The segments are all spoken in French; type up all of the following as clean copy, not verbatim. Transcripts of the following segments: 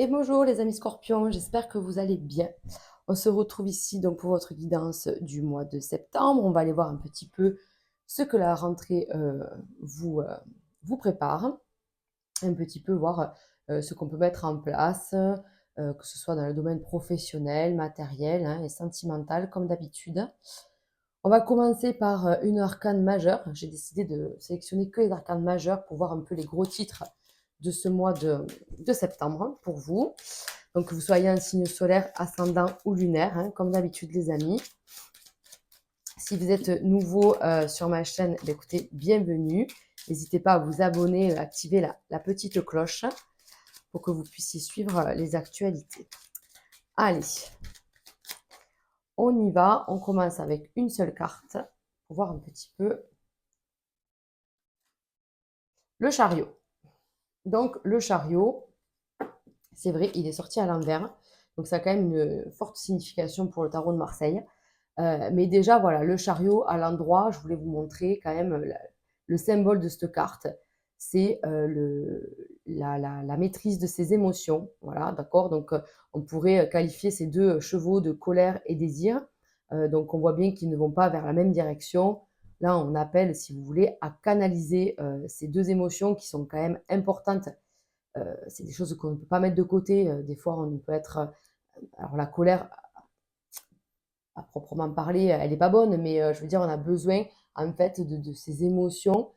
Et bonjour les amis scorpions, j'espère que vous allez bien. On se retrouve ici donc pour votre guidance du mois de septembre. On va aller voir un petit peu ce que la rentrée vous prépare, un petit peu voir ce qu'on peut mettre en place, que ce soit dans le domaine professionnel, matériel hein, et sentimental comme d'habitude. On va commencer par une arcane majeure. J'ai décidé de sélectionner que les arcanes majeures pour voir un peu les gros titres de ce mois de septembre pour vous. Donc que vous soyez un signe solaire, ascendant ou lunaire, hein, comme d'habitude les amis. Si vous êtes nouveau sur ma chaîne, écoutez, bienvenue. N'hésitez pas à vous abonner, à activer la petite cloche pour que vous puissiez suivre les actualités. Allez, on y va. On commence avec une seule carte pour voir un petit peu le chariot. Donc le chariot, c'est vrai, il est sorti à l'envers. Donc ça a quand même une forte signification pour le tarot de Marseille. Mais déjà, voilà, le chariot à l'endroit, je voulais vous montrer quand même le symbole de cette carte. C'est la maîtrise de ses émotions. Voilà, d'accord. Donc, on pourrait qualifier ces deux chevaux de colère et désir. Donc, on voit bien qu'ils ne vont pas vers la même direction. Là, on appelle, si vous voulez, à canaliser ces deux émotions qui sont quand même importantes. C'est des choses qu'on ne peut pas mettre de côté. Des fois, on peut être. Alors, la colère, à proprement parler, elle n'est pas bonne, mais je veux dire, on a besoin en fait de ces émotions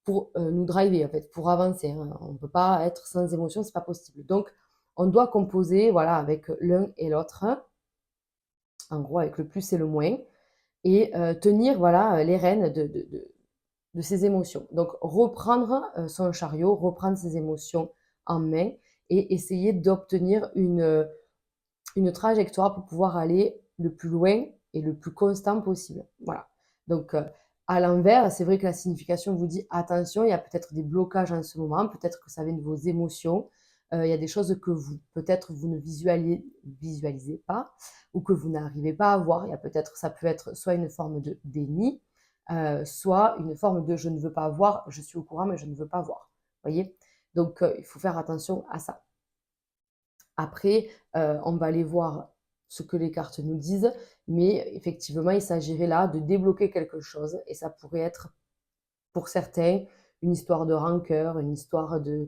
pour nous driver, en fait, pour avancer. Hein. On ne peut pas être sans émotion, c'est pas possible. Donc, on doit composer, voilà, avec l'un et l'autre, en gros, avec le plus et le moins, et tenir, voilà, les rênes de ces émotions. Donc, reprendre son chariot, reprendre ses émotions en main et essayer d'obtenir une trajectoire pour pouvoir aller le plus loin et le plus constant possible. Voilà. Donc, à l'envers, c'est vrai que la signification vous dit attention, il y a peut-être des blocages en ce moment, peut-être que ça vient de vos émotions, il y a des choses que vous, peut-être, vous ne visualisez pas ou que vous n'arrivez pas à voir. Il y a peut-être, ça peut être soit une forme de déni, soit une forme de je ne veux pas voir, je suis au courant, mais je ne veux pas voir. Vous voyez. Donc, il faut faire attention à ça. Après, on va aller voir ce que les cartes nous disent, mais effectivement, il s'agirait là de débloquer quelque chose et ça pourrait être, pour certains, une histoire de rancœur, une histoire de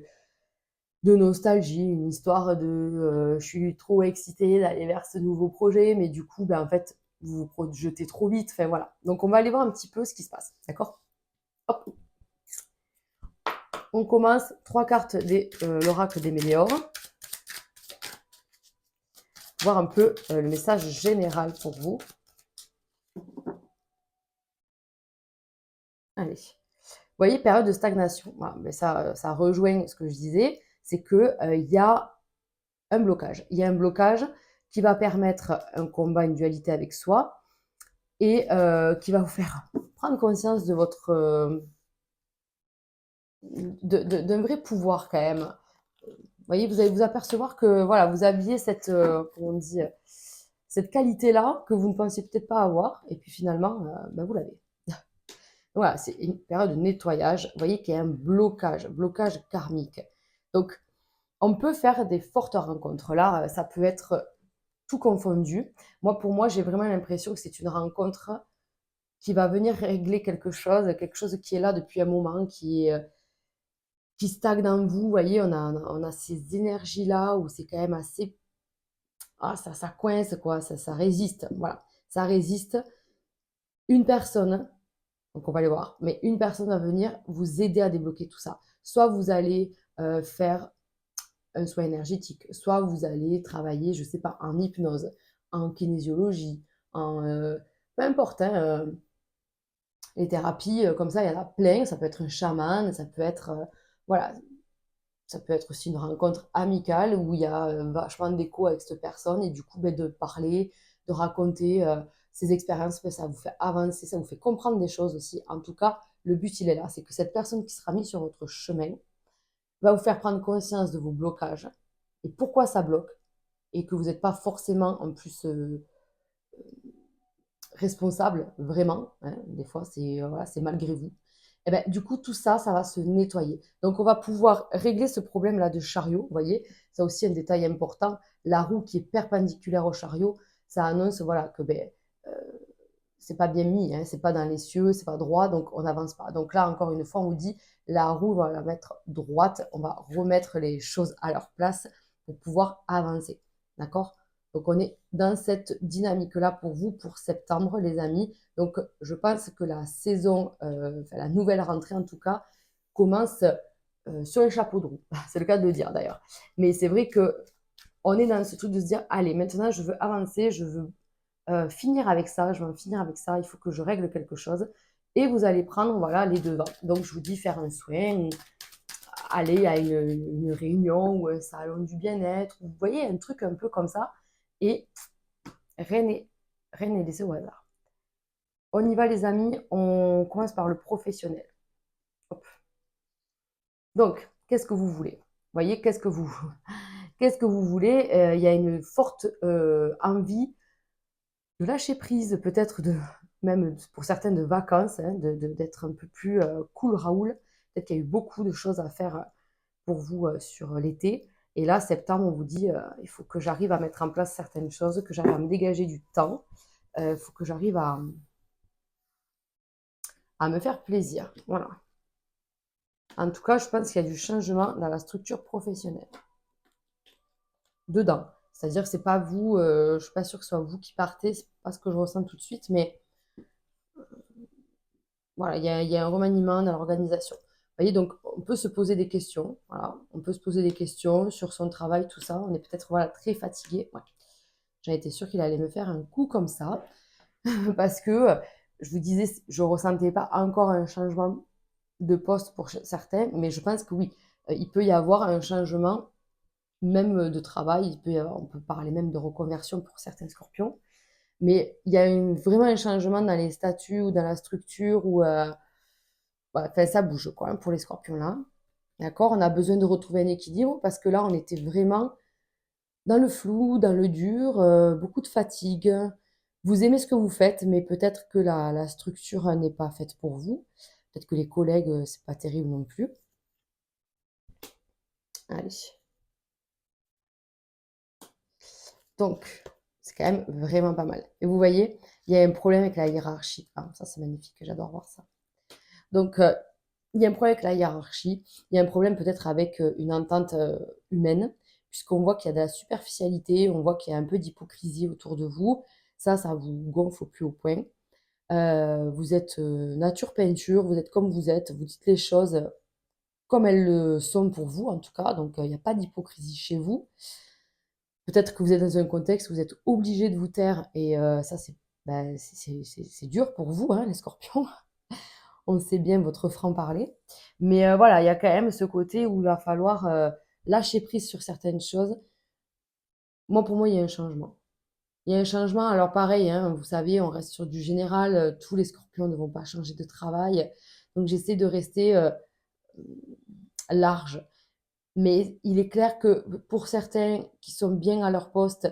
nostalgie, une histoire de je suis trop excitée d'aller vers ce nouveau projet, mais du coup, ben, en fait, vous vous projetez trop vite. Enfin voilà. Donc, on va aller voir un petit peu ce qui se passe. D'accord. Hop. On commence. Trois cartes de l'oracle des météores. Voir un peu le message général pour vous. Allez. Vous voyez, période de stagnation. Voilà, mais ça rejoint ce que je disais, c'est qu'il y a un blocage. Il y a un blocage qui va permettre un combat, une dualité avec soi et qui va vous faire prendre conscience de votre d'un vrai pouvoir quand même. Vous voyez, vous allez vous apercevoir que voilà, vous aviez cette comment on dit cette qualité-là que vous ne pensiez peut-être pas avoir et puis finalement ben, vous l'avez. Voilà, c'est une période de nettoyage. Vous voyez qu'il y a un blocage karmique. Donc, on peut faire des fortes rencontres. Là, ça peut être tout confondu. Moi, pour moi, j'ai vraiment l'impression que c'est une rencontre qui va venir régler quelque chose qui est là depuis un moment, qui stagne en vous. Vous voyez, on a ces énergies-là où c'est quand même assez. Ah, ça coince, quoi, ça résiste. Voilà, ça résiste. Une personne, donc on va aller voir, mais une personne va venir vous aider à débloquer tout ça. Soit vous allez faire un soin énergétique, soit vous allez travailler, je ne sais pas, en hypnose, en kinésiologie, en peu importe, hein, les thérapies comme ça, il y en a plein. Ça peut être un chaman, ça peut être voilà, ça peut être aussi une rencontre amicale où il y a vachement d'écho avec cette personne et du coup ben, de parler, de raconter ses expériences, ben, ça vous fait avancer, ça vous fait comprendre des choses aussi. En tout cas, le but il est là, c'est que cette personne qui sera mise sur votre chemin va vous faire prendre conscience de vos blocages et pourquoi ça bloque et que vous n'êtes pas forcément en plus responsable vraiment. Hein. Des fois, c'est voilà, c'est malgré vous. Et ben, du coup, tout ça, ça va se nettoyer. Donc, on va pouvoir régler ce problème-là de chariot. Vous voyez, c'est aussi un détail important. La roue qui est perpendiculaire au chariot, ça annonce voilà, que ben, euh, c'est pas bien mis, hein, c'est pas dans les cieux, c'est pas droit, donc on n'avance pas. Donc là, encore une fois, on vous dit, la roue, on va la mettre droite, on va remettre les choses à leur place pour pouvoir avancer. D'accord? Donc on est dans cette dynamique-là pour vous, pour septembre, les amis. Donc je pense que la saison, enfin, la nouvelle rentrée en tout cas, commence sur les chapeaux de roue. C'est le cas de le dire d'ailleurs. Mais c'est vrai que on est dans ce truc de se dire, allez, maintenant je veux avancer, je veux finir avec ça, je vais en finir avec ça, il faut que je règle quelque chose. Et vous allez prendre voilà, les devants. Donc je vous dis faire un soin, aller à une réunion ou un salon du bien-être, vous voyez, un truc un peu comme ça. Et rien n'est laissé au hasard. On y va les amis, on commence par le professionnel. Hop. Donc, qu'est-ce que vous voulez? Vous voyez, qu'est-ce que vous voulez? Il y a une forte envie de lâcher prise, peut-être de même pour certains de vacances, hein, d'être un peu plus cool Raoul. Peut-être qu'il y a eu beaucoup de choses à faire pour vous sur l'été. Et là, septembre, on vous dit, il faut que j'arrive à mettre en place certaines choses, que j'arrive à me dégager du temps. Il faut que j'arrive à me faire plaisir. Voilà. En tout cas, je pense qu'il y a du changement dans la structure professionnelle. Dedans. C'est-à-dire que c'est pas vous, je ne suis pas sûre que ce soit vous qui partez, c'est pas ce que je ressens tout de suite, mais voilà, il y a un remaniement dans l'organisation. Vous voyez, donc on peut se poser des questions. Voilà, on peut se poser des questions sur son travail, tout ça. On est peut-être voilà, très fatigué. Ouais. J'en étais sûre qu'il allait me faire un coup comme ça. Parce que je vous disais, je ne ressentais pas encore un changement de poste pour certains, mais je pense que oui, il peut y avoir un changement même de travail. On peut parler même de reconversion pour certains scorpions. Mais il y a vraiment un changement dans les statuts ou dans la structure ou enfin, ça bouge quoi, hein, pour les scorpions là. D'accord? On a besoin de retrouver un équilibre parce que là, on était vraiment dans le flou, dans le dur, beaucoup de fatigue. Vous aimez ce que vous faites, mais peut-être que la structure n'est pas faite pour vous. Peut-être que les collègues, c'est pas terrible non plus. Allez. Donc, c'est quand même vraiment pas mal. Et vous voyez, il y a un problème avec la hiérarchie. Ah, ça, c'est magnifique, j'adore voir ça. Donc, il y a un problème avec la hiérarchie, il y a un problème peut-être avec une entente humaine, puisqu'on voit qu'il y a de la superficialité, on voit qu'il y a un peu d'hypocrisie autour de vous. Ça vous gonfle au plus haut point. Vous êtes nature peinture, vous êtes comme vous êtes, vous dites les choses comme elles le sont pour vous en tout cas, donc il n'y a pas d'hypocrisie chez vous. Peut-être que vous êtes dans un contexte où vous êtes obligé de vous taire et ça c'est dur pour vous, hein, les scorpions. On sait bien votre franc-parler. Mais voilà, il y a quand même ce côté où il va falloir lâcher prise sur certaines choses. Moi, pour moi, il y a un changement. Il y a un changement, alors pareil, hein, vous savez, on reste sur du général, tous les scorpions ne vont pas changer de travail. Donc j'essaie de rester large. Mais il est clair que pour certains qui sont bien à leur poste,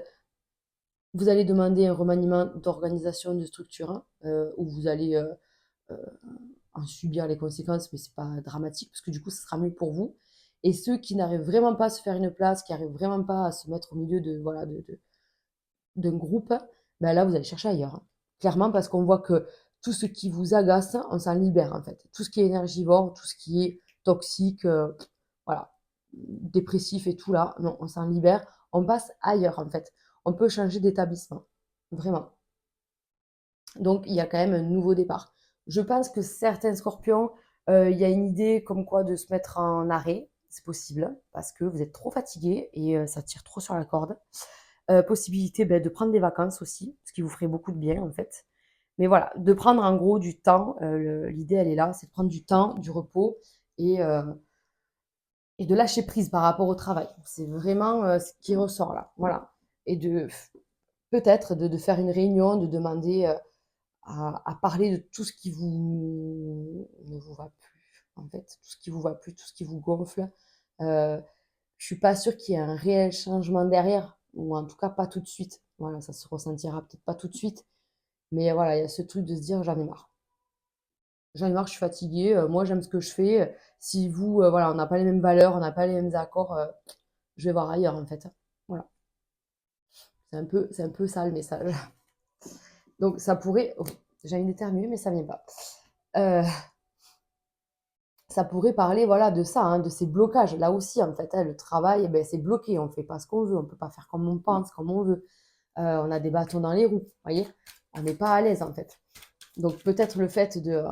vous allez demander un remaniement d'organisation, de structure, hein, où vous allez euh, en subir les conséquences, mais c'est pas dramatique parce que du coup, ça sera mieux pour vous. Et ceux qui n'arrivent vraiment pas à se faire une place, qui n'arrivent vraiment pas à se mettre au milieu de voilà d'un groupe, ben là, vous allez chercher ailleurs, hein. Clairement, parce qu'on voit que tout ce qui vous agace, on s'en libère en fait. Tout ce qui est énergivore, tout ce qui est toxique, voilà, dépressif et tout là, non, on s'en libère. On passe ailleurs en fait. On peut changer d'établissement, vraiment. Donc, il y a quand même un nouveau départ. Je pense que certains scorpions, il y a une idée comme quoi de se mettre en arrêt. C'est possible parce que vous êtes trop fatigué et ça tire trop sur la corde. Possibilité de prendre des vacances aussi, ce qui vous ferait beaucoup de bien en fait. Mais voilà, de prendre en gros du temps. L'idée, elle est là, c'est de prendre du temps, du repos et, euh, et de lâcher prise par rapport au travail. C'est vraiment ce qui ressort là. Voilà. Et de peut-être de faire une réunion, de demander à parler de tout ce qui vous ne vous va plus, en fait, tout ce qui vous va plus, tout ce qui vous gonfle. Je suis pas sûre qu'il y ait un réel changement derrière, ou en tout cas pas tout de suite. Voilà, ça se ressentira peut-être pas tout de suite, mais voilà, il y a ce truc de se dire j'en ai marre. j'en ai marre, je suis fatiguée, moi j'aime ce que je fais. Si vous, voilà, on n'a pas les mêmes valeurs, on n'a pas les mêmes accords, je vais voir ailleurs en fait. Voilà, c'est un peu ça le message. Donc ça pourrait, oh, j'ai une éternuée, mais ça vient pas. Euh, ça pourrait parler, voilà, de ça, hein, de ces blocages. Là aussi, en fait, hein, le travail, eh ben, c'est bloqué. On fait pas ce qu'on veut, on peut pas faire comme on pense, comme on veut. On a des bâtons dans les roues, vous voyez. On n'est pas à l'aise, en fait. Donc peut-être le fait de,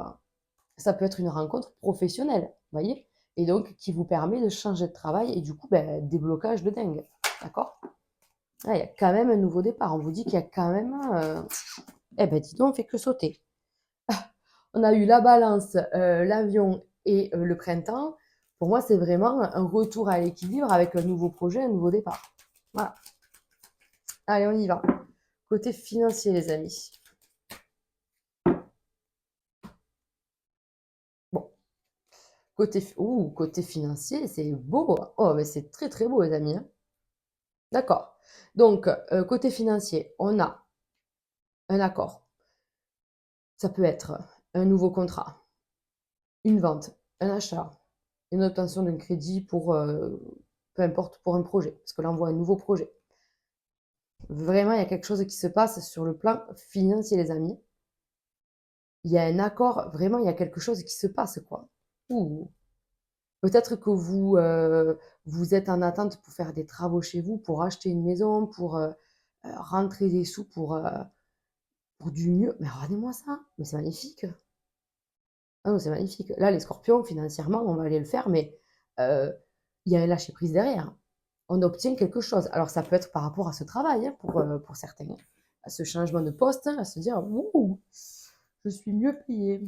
ça peut être une rencontre professionnelle, vous voyez, et donc qui vous permet de changer de travail et du coup, ben, déblocage de dingue, d'accord. Ah, il y a quand même un nouveau départ. On vous dit qu'il y a quand même, eh ben, dis donc, on fait que sauter. On a eu la balance, l'avion et le printemps. Pour moi, c'est vraiment un retour à l'équilibre avec un nouveau projet, un nouveau départ. Voilà. Allez, on y va. Côté financier, les amis. Bon, côté financier, c'est beau. Oh, mais c'est très très beau, les amis, hein. D'accord. Donc, côté financier, on a un accord. Ça peut être un nouveau contrat, une vente, un achat, une obtention d'un crédit pour, peu importe, pour un projet. Parce que là, on voit un nouveau projet. Vraiment, il y a quelque chose qui se passe sur le plan financier, les amis. Il y a un accord, vraiment, il y a quelque chose qui se passe, quoi. Ouh. Peut-être que vous êtes en attente pour faire des travaux chez vous, pour acheter une maison, pour rentrer des sous pour du mieux. Mais regardez-moi ça, mais c'est magnifique. Ah non, c'est magnifique. Là, les scorpions, financièrement, on va aller le faire, mais euh, il y a un lâcher-prise derrière. On obtient quelque chose. Alors, ça peut être par rapport à ce travail, hein, pour certains, hein, à ce changement de poste, hein, à se dire, ouh, je suis mieux payé.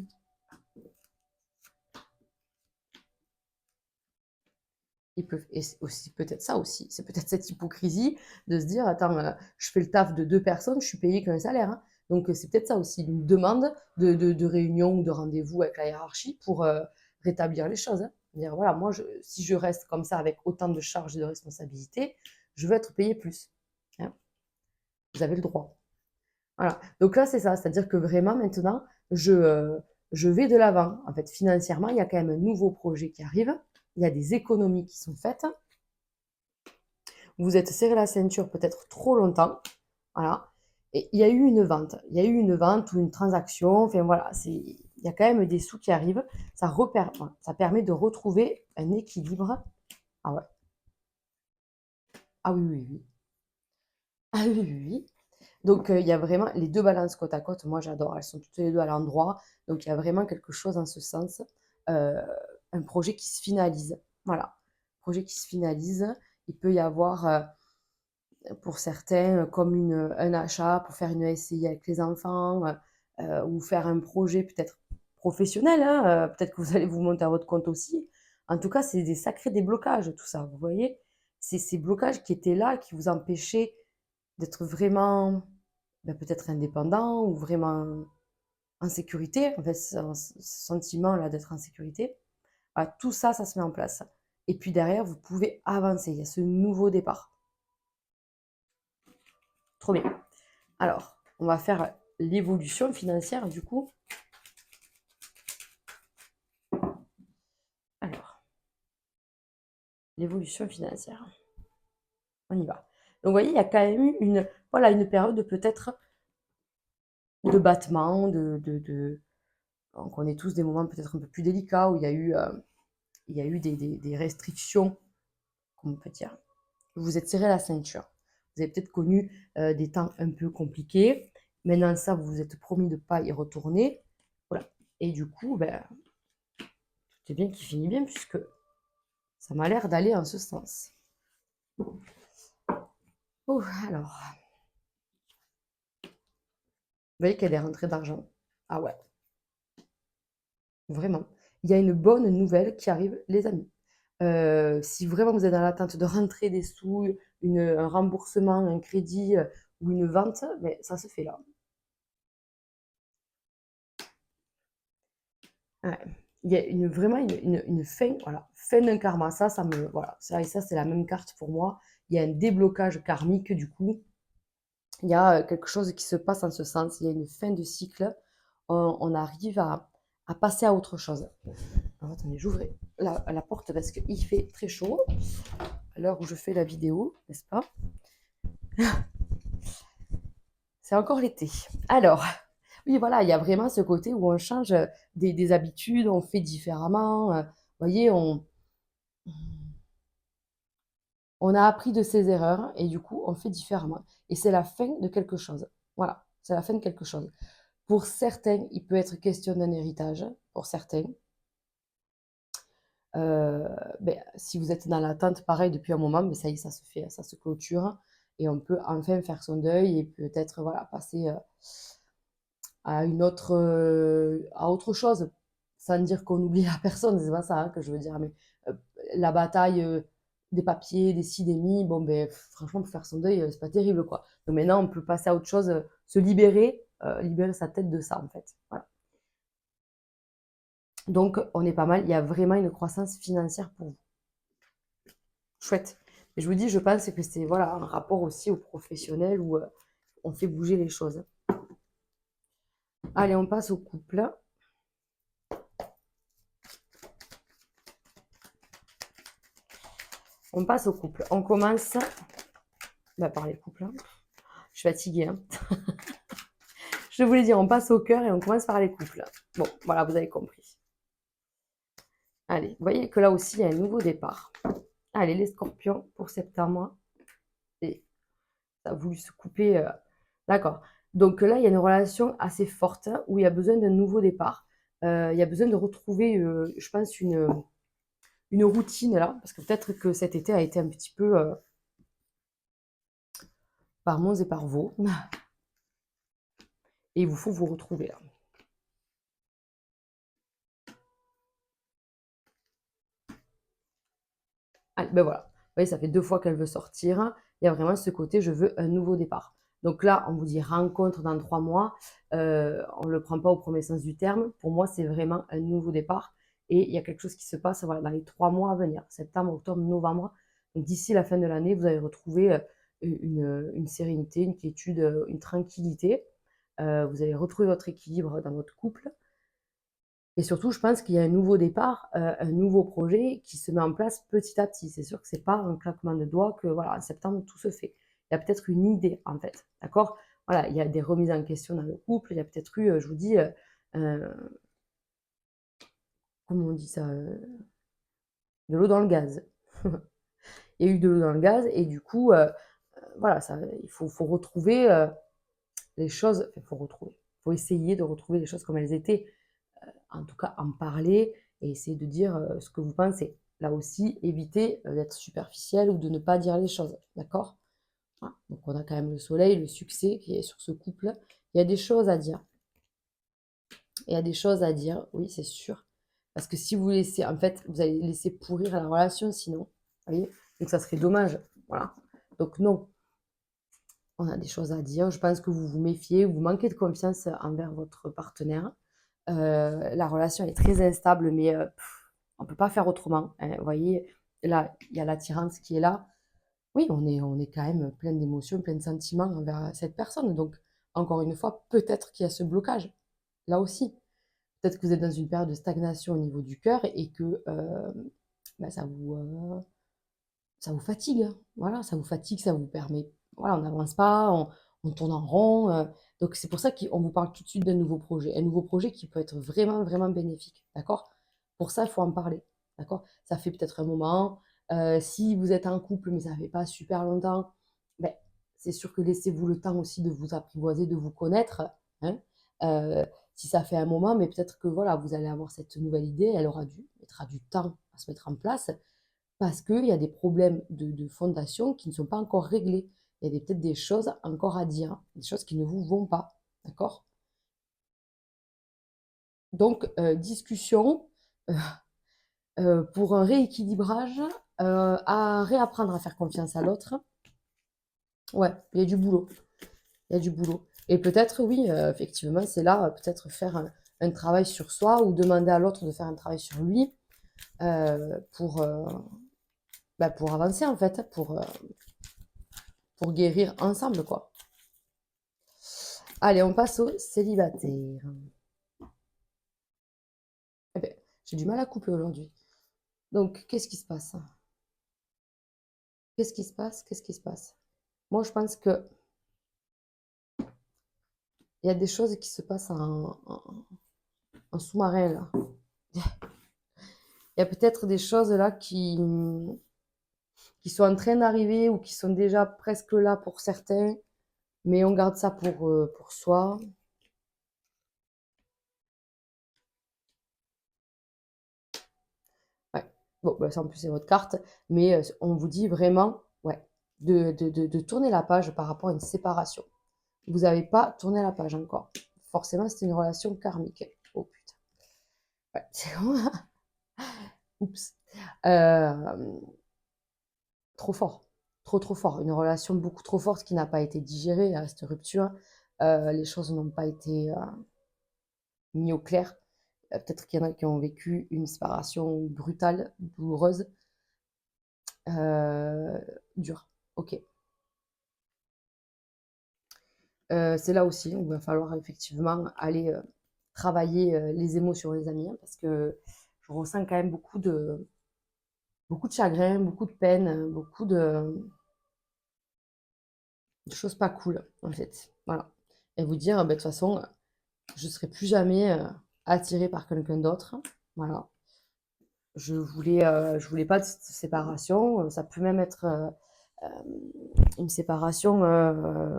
Et c'est aussi peut-être ça aussi, c'est peut-être cette hypocrisie de se dire, attends, je fais le taf de deux personnes, je suis payé qu'un salaire, hein. Donc c'est peut-être ça aussi, une demande de réunion ou de rendez-vous avec la hiérarchie pour rétablir les choses, hein. Dire, voilà, moi, si je reste comme ça avec autant de charges et de responsabilités, je veux être payé plus, hein. Vous avez le droit. Voilà. Donc là, c'est ça, c'est-à-dire que vraiment maintenant, je vais de l'avant. En fait, financièrement, il y a quand même un nouveau projet qui arrive, il y a des économies qui sont faites, vous êtes serré la ceinture peut-être trop longtemps, voilà, et il y a eu une vente. Il y a eu une vente ou une transaction, enfin voilà, il y a quand même des sous qui arrivent, voilà, ça permet de retrouver un équilibre. Ah ouais, ah oui, oui, oui. Ah oui, oui, oui. Donc il y a vraiment les deux balances côte à côte, moi j'adore, elles sont toutes les deux à l'endroit, donc il y a vraiment quelque chose en ce sens, euh, un projet qui se finalise, voilà, projet qui se finalise, il peut y avoir pour certains, comme un achat pour faire une SCI avec les enfants, ou faire un projet peut-être professionnel, hein, peut-être que vous allez vous monter à votre compte aussi. En tout cas, c'est des sacrés déblocages, tout ça, vous voyez. C'est ces blocages qui étaient là, qui vous empêchaient d'être vraiment ben, peut-être indépendant ou vraiment en sécurité, en fait, ce sentiment-là d'être en sécurité. Voilà, tout ça, ça se met en place. Et puis derrière, vous pouvez avancer. Il y a ce nouveau départ. Trop bien. Alors, on va faire l'évolution financière du coup. Alors, l'évolution financière. On y va. Donc, vous voyez, il y a quand même eu voilà, une période peut-être de battement, on connaît tous des moments peut-être un peu plus délicats où il y a eu des restrictions, comment on peut dire. Vous êtes serré la ceinture. Vous avez peut-être connu des temps un peu compliqués. Maintenant, ça, vous vous êtes promis de ne pas y retourner. Voilà. Et du coup, ben, c'est bien qui finit bien puisque ça m'a l'air d'aller en ce sens. Oh, alors, vous voyez qu'il y a des rentrées d'argent. Ah ouais, vraiment. Il y a une bonne nouvelle qui arrive, les amis. Si vraiment vous êtes dans l'attente de rentrer des sous, un remboursement, un crédit ou une vente, mais ça se fait là. Ouais. Il y a vraiment une fin, voilà, fin d'un karma. Voilà, ça et ça, c'est la même carte pour moi. Il y a un déblocage karmique, du coup. Il y a quelque chose qui se passe en ce sens. Il y a une fin de cycle. On arrive à passer à autre chose. Alors, attendez, j'ouvre la porte parce qu'il fait très chaud à l'heure où je fais la vidéo, n'est-ce pas? C'est encore l'été. Alors, oui, voilà, il y a vraiment ce côté où on change des habitudes, on fait différemment. Vous voyez, on a appris de ses erreurs et du coup, on fait différemment. Et c'est la fin de quelque chose. Voilà, c'est la fin de quelque chose. Pour certains, il peut être question d'un héritage, pour certains. Si vous êtes dans l'attente, pareil, depuis un moment, mais ça y est, ça se fait, ça se clôture. Et on peut enfin faire son deuil et peut-être voilà, passer à à autre chose. Sans dire qu'on oublie la personne, c'est pas ça hein, que je veux dire, mais euh, la bataille des papiers, des ci, des mi, bon ben franchement pour faire son deuil, c'est pas terrible quoi. Donc maintenant on peut passer à autre chose, se libérer, libérer sa tête de ça en fait. Voilà. Donc on est pas mal, il y a vraiment une croissance financière pour vous. Chouette. Mais je vous dis, je pense que c'est voilà, un rapport aussi au professionnel où on fait bouger les choses. Allez, on passe au couple. On passe au couple. On commence par les couples. Hein. Je suis fatiguée. Hein. Je voulais dire, on passe au cœur et on commence par les couples. Bon, voilà, vous avez compris. Allez, vous voyez que là aussi, il y a un nouveau départ. Allez, les scorpions pour septembre. Et ça a voulu se couper. D'accord. Donc là, il y a une relation assez forte où il y a besoin d'un nouveau départ. Il y a besoin de retrouver, je pense, une routine là. Parce que peut-être que cet été a été un petit peu par Mons et par Vaux. Et il vous faut vous retrouver là. Allez, ben voilà. Vous voyez, ça fait 2 fois qu'elle veut sortir. Il y a vraiment ce côté, je veux un nouveau départ. Donc là, on vous dit rencontre dans 3 mois. On ne le prend pas au premier sens du terme. Pour moi, c'est vraiment un nouveau départ. Et il y a quelque chose qui se passe voilà, dans les 3 mois à venir. Septembre, octobre, novembre. Donc d'ici la fin de l'année, vous allez retrouver une sérénité, une quiétude, une tranquillité. Vous allez retrouver votre équilibre dans votre couple. Et surtout, je pense qu'il y a un nouveau départ, un nouveau projet qui se met en place petit à petit. C'est sûr que c'est pas un claquement de doigts que voilà, en septembre, tout se fait. Il y a peut-être une idée, en fait. D'accord? Voilà, il y a des remises en question dans le couple. Il y a peut-être eu, je vous dis, euh, comment on dit ça? De l'eau dans le gaz. Il y a eu de l'eau dans le gaz et du coup, voilà, ça, faut retrouver les choses. Il faut retrouver. Il faut essayer de retrouver les choses comme elles étaient. En tout cas en parler et essayer de dire ce que vous pensez. Là aussi, évitez d'être superficiel ou de ne pas dire les choses, d'accord? Voilà. Donc on a quand même le soleil, le succès qui est sur ce couple. Il y a des choses à dire. Il y a des choses à dire, oui, c'est sûr. Parce que si vous laissez, en fait, vous allez laisser pourrir la relation sinon. Vous voyez? Donc ça serait dommage. Voilà. Donc non, on a des choses à dire. Je pense que vous vous méfiez, vous manquez de confiance envers votre partenaire. La relation est très instable, mais on ne peut pas faire autrement. Hein. Vous voyez, là, il y a l'attirance qui est là. Oui, on est quand même plein d'émotions, plein de sentiments envers cette personne. Donc, encore une fois, peut-être qu'il y a ce blocage, là aussi. Peut-être que vous êtes dans une période de stagnation au niveau du cœur et que ben, ça vous fatigue. Hein. Voilà, ça vous fatigue, ça vous permet. Voilà, on n'avance pas, on tourne en rond. Donc, c'est pour ça qu'on vous parle tout de suite d'un nouveau projet. Un nouveau projet qui peut être vraiment, vraiment bénéfique. D'accord? Pour ça, il faut en parler. D'accord? Ça fait peut-être un moment. Si vous êtes en couple, mais ça ne fait pas super longtemps, ben, c'est sûr que laissez-vous le temps aussi de vous apprivoiser, de vous connaître. Hein. Si ça fait un moment, mais peut-être que voilà, vous allez avoir cette nouvelle idée, elle mettra du temps à se mettre en place parce qu'il y a des problèmes de fondation qui ne sont pas encore réglés. Il y a peut-être des choses encore à dire, des choses qui ne vous vont pas. D'accord? Donc, discussion euh, pour un rééquilibrage, à réapprendre à faire confiance à l'autre. Ouais, il y a du boulot. Il y a du boulot. Et peut-être, oui, effectivement, c'est là, peut-être faire un travail sur soi ou demander à l'autre de faire un travail sur lui euh, pour, euh, pour avancer, en fait, pour guérir ensemble, quoi. Allez, on passe au célibataire. J'ai du mal à couper aujourd'hui. Donc, qu'est-ce qui se passe? Qu'est-ce qui se passe? Qu'est-ce qui se passe? Moi, je pense que il y a des choses qui se passent en sous-marin, là. Il y a peut-être des choses là qui sont en train d'arriver ou qui sont déjà presque là pour certains, mais on garde ça pour soi. Ouais. Bon, bah, ça en plus c'est votre carte, mais on vous dit vraiment, ouais, de tourner la page par rapport à une séparation. Vous n'avez pas tourné la page encore. Forcément, c'était une relation karmique. Oh putain. Ouais, c'est comme... Oups. Euh, trop fort. Trop, trop fort. Une relation beaucoup trop forte qui n'a pas été digérée à cette rupture. Les choses n'ont pas été mis au clair. Peut-être qu'il y en a qui ont vécu une séparation brutale, douloureuse, euh, dure. Ok. C'est là aussi où il va falloir effectivement aller travailler les émotions, les amis, hein, parce que je ressens quand même beaucoup de chagrin, beaucoup de peine, beaucoup de choses pas cool, en fait. Voilà. Et vous dire, de toute façon, je ne serai plus jamais attirée par quelqu'un d'autre. Voilà. Je voulais pas de séparation. Ça peut même être euh, une séparation,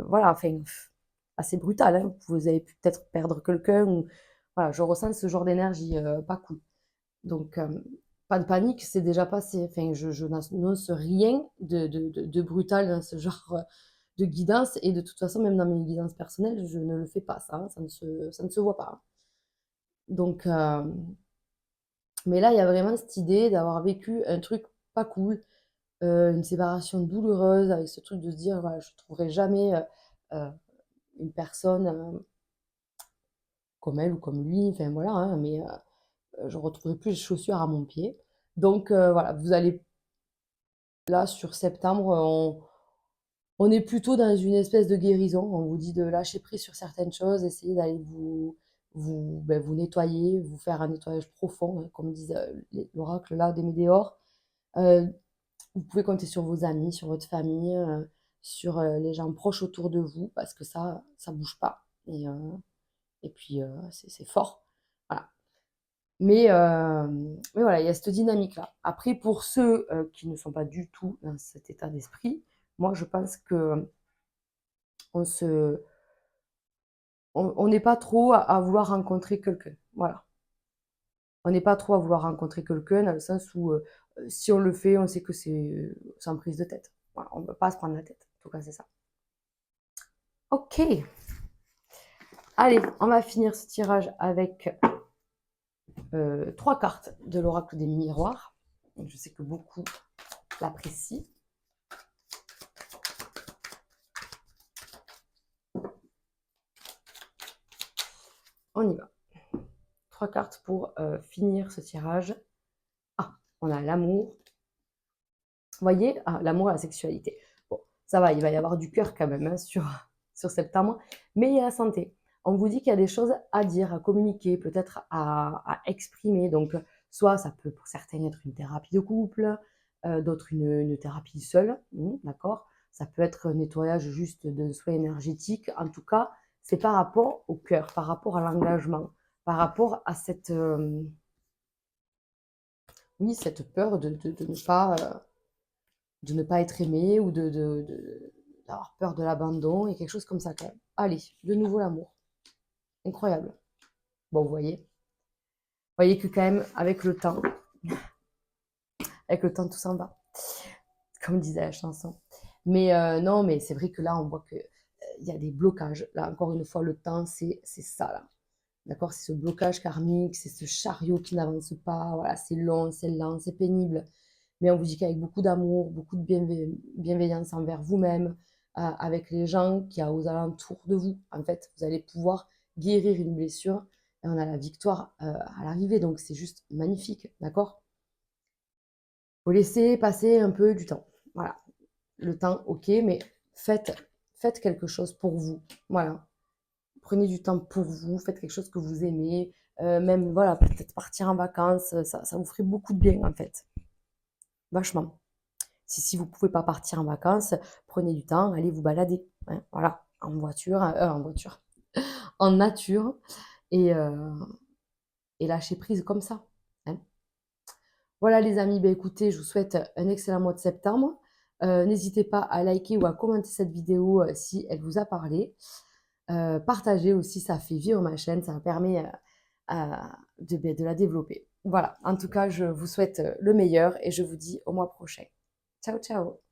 voilà, enfin, assez brutale, hein. Vous avez pu peut-être perdre quelqu'un. Ou, voilà, je ressens ce genre d'énergie pas cool. Donc, pas de panique, c'est déjà passé. Enfin, je n'annonce rien de brutal dans ce genre de guidance. Et de toute façon, même dans mes guidances personnelles, je ne le fais pas, ça, hein. Ça ne se voit pas. Donc, mais là, il y a vraiment cette idée d'avoir vécu un truc pas cool, une séparation douloureuse, avec ce truc de se dire, voilà, je ne trouverai jamais euh, une personne comme elle ou comme lui, enfin voilà, hein, mais je ne retrouverai plus les chaussures à mon pied. Donc voilà, vous allez là sur septembre, on est plutôt dans une espèce de guérison. On vous dit de lâcher prise sur certaines choses, essayer d'aller vous nettoyer, vous faire un nettoyage profond, hein, comme disent l'oracle là des Médéors. Euh, Vous pouvez compter sur vos amis, sur votre famille, sur les gens proches autour de vous, parce que ça bouge pas. Et puis, c'est fort. Voilà. Mais voilà, il y a cette dynamique-là. Après, pour ceux qui ne sont pas du tout dans cet état d'esprit, moi, je pense que on se, on n'est pas trop à vouloir rencontrer quelqu'un. Voilà. On n'est pas trop à vouloir rencontrer quelqu'un dans le sens où si on le fait, on sait que c'est sans prise de tête. Voilà, on ne peut pas se prendre la tête. En tout cas, c'est ça. Ok. Allez, on va finir ce tirage avec 3 cartes de l'oracle des miroirs. Je sais que beaucoup l'apprécient. On y va. 3 cartes pour finir ce tirage. Ah, on a l'amour. Vous voyez, l'amour et la sexualité. Bon, ça va, il va y avoir du cœur quand même hein, sur septembre, mais il y a la santé. On vous dit qu'il y a des choses à dire, à communiquer, peut-être à exprimer. Donc, soit ça peut pour certains être une thérapie de couple, d'autres une thérapie seule, d'accord. Ça peut être un nettoyage juste d'un soin énergétique. En tout cas, c'est par rapport au cœur, par rapport à l'engagement, par rapport à cette, oui, cette peur de ne pas être aimé ou d'avoir peur de l'abandon et quelque chose comme ça quand même. Allez, de nouveau l'amour. Incroyable. Bon, vous voyez que quand même, avec le temps, tout s'en va, comme disait la chanson. Mais non, mais c'est vrai que là, on voit que il y a des blocages. Là, encore une fois, le temps, c'est ça, là. D'accord? C'est ce blocage karmique, c'est ce chariot qui n'avance pas. Voilà, c'est long, c'est lent, c'est pénible. Mais on vous dit qu'avec beaucoup d'amour, beaucoup de bienveillance envers vous-même, avec les gens qui y a aux alentours de vous, en fait, vous allez pouvoir guérir une blessure et on a la victoire à l'arrivée. Donc c'est juste magnifique, d'accord? Faut laisser passer un peu du temps. Voilà. Le temps, ok, mais faites quelque chose pour vous. Voilà. Prenez du temps pour vous, faites quelque chose que vous aimez, même voilà, peut-être partir en vacances, ça vous ferait beaucoup de bien en fait, vachement. Si vous ne pouvez pas partir en vacances, prenez du temps, allez vous balader, hein, voilà, en voiture, en nature et, euh, et lâcher prise comme ça, hein. Voilà les amis, bah, écoutez, je vous souhaite un excellent mois de septembre. N'hésitez pas à liker ou à commenter cette vidéo si elle vous a parlé. Partagez aussi, ça fait vivre ma chaîne, ça me permet de la développer. Voilà, en tout cas, je vous souhaite le meilleur et je vous dis au mois prochain. Ciao, ciao!